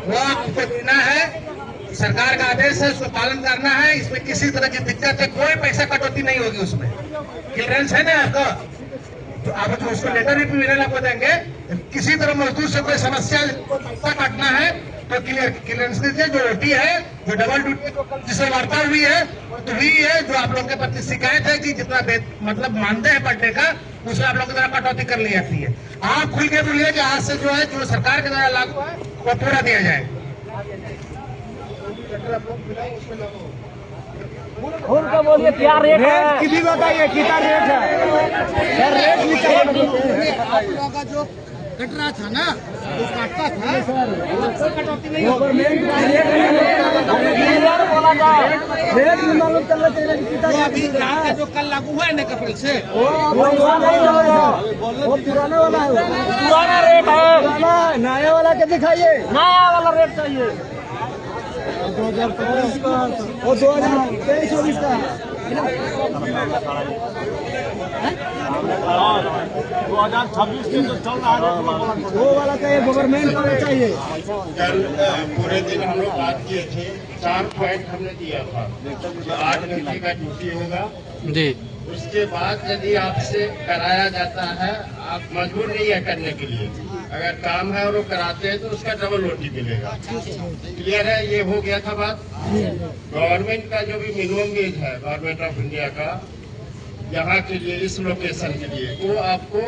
वो आपको देना है। सरकार का आदेश है, उसको पालन करना है। इसमें किसी तरह की दिक्कत है, कोई पैसा कटौती नहीं होगी। उसमें क्लियरेंस है ना आपका, तो आप उसको लेटर भी मिलेगा आपको देंगे। किसी तरह मजदूर से कोई समस्या पैसा काटना है तो क्लियरेंस दीजिए। जो ओटी है, जो डबल ड्यूटी जिससे वार्ता हुई है तो हुई है, जो आप लोगों के प्रति शिकायत है कि जितना मतलब मानदेय है पर डे का, उसमें आप लोगों की तरह कटौती कर ली जाती है। आप खुल के बोलिए कि आज से जो है, जो सरकार के द्वारा लागू है वो पूरा दिया जाए। उनको बोलिए क्या रेट है, कितनी बताइए कितना रेट है। रेट का जो कट रहा था ना, वो काटता था, कटौती नहीं जो कल लागू हुआ है ना कपिल से, वो पुराना वाला है, पुराना रेट है। नया वाला के दिखाइए। नया वाला रेट चाहिए 2023 का और 2023 का 2026 के जो चल रहा है वो वाला का गवर्नमेंट का चाहिए। कल पूरे दिन हम लोग बात किए थे, 4 पॉइंट हमने दिया था। जो 8 घंटे का ड्यूटी होगा जी, उसके बाद यदि आपसे कराया जाता है, आप मजबूर नहीं है करने के लिए। अगर काम है और वो कराते हैं तो उसका डबल ओटी मिलेगा। क्लियर है, ये हो गया था बात। गवर्नमेंट का जो भी मिनिमम वेज है गवर्नमेंट ऑफ इंडिया का, यहाँ के लिए, इस लोकेशन के लिए, वो आपको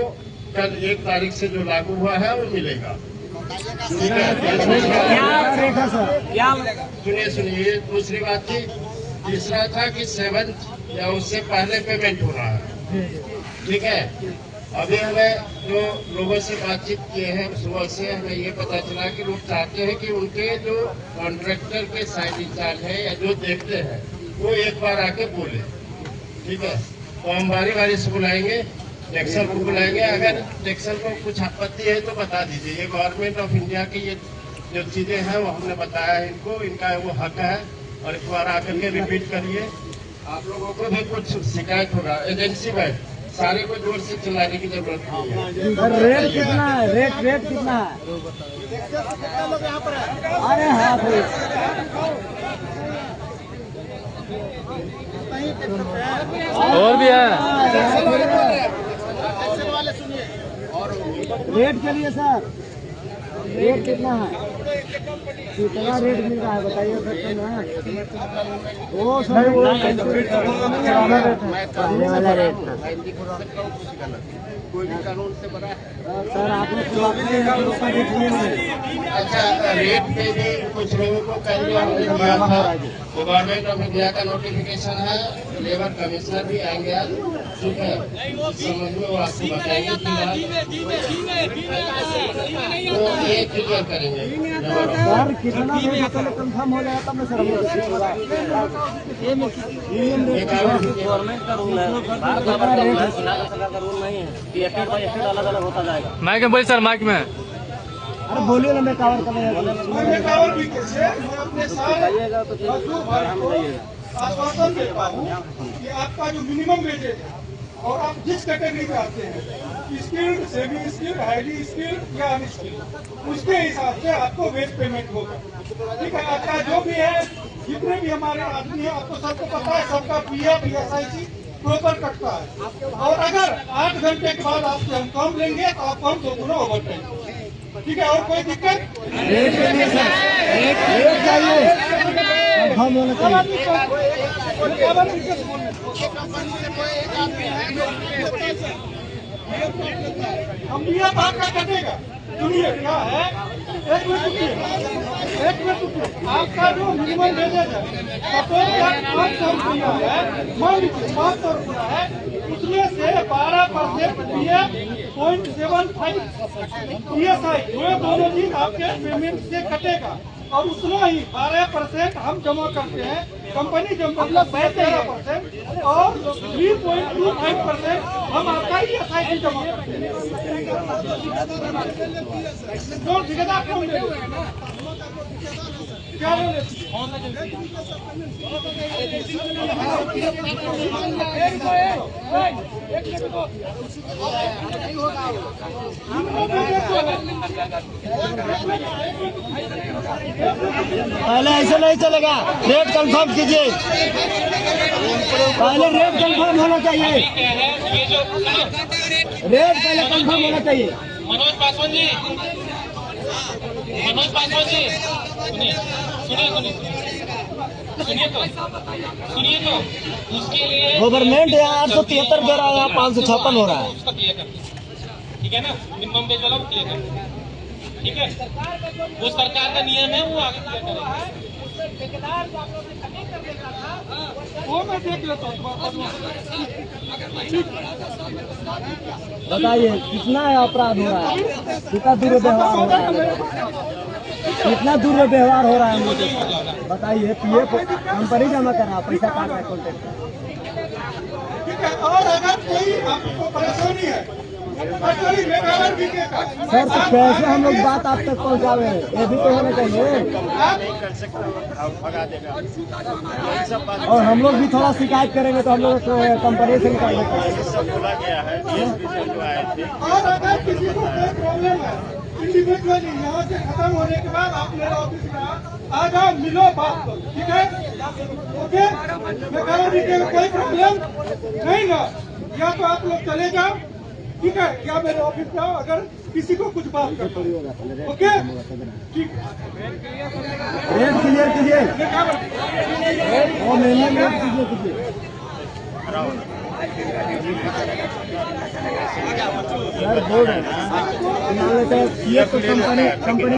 कल 1 तारीख से जो लागू हुआ है वो मिलेगा। ठीक है, सुनिए। दूसरी बात थी, तीसरा था कि 7 या उससे पहले पेमेंट होना है। ठीक है, अभी हमें जो लोगों से बातचीत किए हैं सुबह से, हमें ये पता चला कि लोग चाहते हैं कि उनके जो कॉन्ट्रैक्टर के साइड इंचार्ज है या जो देखते हैं वो एक बार आके बोले। ठीक है, तो हम बारी से बुलाएंगे, टेक्सल को बुलाएंगे। अगर टेक्सल को कुछ आपत्ति है तो बता दीजिए। ये गवर्नमेंट ऑफ इंडिया की ये जो चीजें हैं वो हमने बताया है इनको, इनका वो हक है। और एक बार आकर के रिपीट करिए। आप लोगों को भी कुछ शिकायत होगा एजेंसी में, सारे को जोर से चिल्लाने की जरूरत नहीं है। रेट कितना है? रेट कितना है? अरे हाँ और भी है रेट के लिए सर, रेट कितना है? कितना रेट मिल रहा है बताइए सर। वो सर वाला रेट कोई भी कानून से बना सर आपने अच्छा, रेट पे भी कुछ लोगों को पहले हमने दिया था। तो गवर्नमेंट ऑफ इंडिया का नोटिफिकेशन है, लेबर कमिश्नर भी आएंगे आज। ठीक है, समझ में वो आपको बताएंगे तो ये क्लियर करेंगे। सर कितना रेट कंफर्म हो जाएगा तब सर गवर्नमेंट का रूल है, भारत का रूल नहीं है कि अलग अलग होता जाएगा। माइक में बोलिए सर, माइक में। अरे बोलिए ना, मैं कवर कर आश्वासन देता हूँ कि आपका जो मिनिमम वेजेज है और आप जिस कैटेगरी में आते हैं, skilled, semi skilled, highly skilled या अनस्किल्ड, उसके हिसाब से आपको वेज पेमेंट होगा। ठीक है, आपका जो भी है, जितने भी हमारे आदमी है, आपको सबको पता है, सबका पीएफ PSIC प्रॉपर कटता है। और अगर 8 घंटे के बाद आपसे हम कम लेंगे तो आपको हम 2 गुना ओवर टाइम। ठीक है, और कोई दिक्कत हम दिया बात का कटेगा। सुनिए क्या है, एक मिनट रुकिए। आपका जो मिनिमम वेजेज है, सपोज 500 रुपया है, मान लीजिए 500 रुपया है, उसमें से 12% PF.75 PSI जो दोनों चीज आपके पेमेंट से कटेगा। और उतना ही 12% हम जमा करते हैं, कंपनी जमा मतलब 13% और 3.25% हम आपका ESIC जमा करते हैं। जो ठेकेदार कौन ले क्या पहले ऐसे नहीं चलेगा, रेट कंफर्म कीजिए, पहले रेट कंफर्म होना चाहिए, रेट पहले कंफर्म होना चाहिए। मनोज पासवान जी, सुनिए तो उसके लिए गवर्नमेंट यहाँ 873 दे रहा है, यहाँ 556 हो रहा है। उसका क्लियर कर, ठीक है ना, मिनिमम वेज वाला क्लियर कर, ठीक है, वो सरकार का नियम है, वो आगे क्लियर करेगा। वो मैं देख लेता हूँ। बताइए कितना अपराध हो रहा है, कितना दुर्व्यवहार हो रहा है, कितना दुर्व्यवहार हो रहा है मुझे बताइए। पीएफ कंपनी जमा कर रहा, पैसा काट रहा है कॉन्टेक्ट। ठीक है, और अगर कोई आपको परेशानी है सर, तो कैसे हम लोग बात आप तक पहुँचावे, ये भी तो होना चाहिए। और हम लोग भी थोड़ा शिकायत करेंगे तो हम लोग कंपनी से निकाल देते हैं। और अगर किसी को कोई प्रॉब्लम है इंडिविजुअली यहाँ से खत्म होने के बाद आप मेरे ऑफिस में आ जाओ, मिलो, बात करो, ठीक है, ओके। मैं कह रहा हूँ कोई प्रॉब्लम नहीं ना, या तो आप लोग चले जाओ, ठीक है, या मेरे ऑफिस में आओ अगर किसी को कुछ बात कर, ओके, ठीक है। रेट क्लियर कीजिए, वो मेन्यू रेट कीजिए। सर बोर्ड है ना, मान लेते हैं कंपनी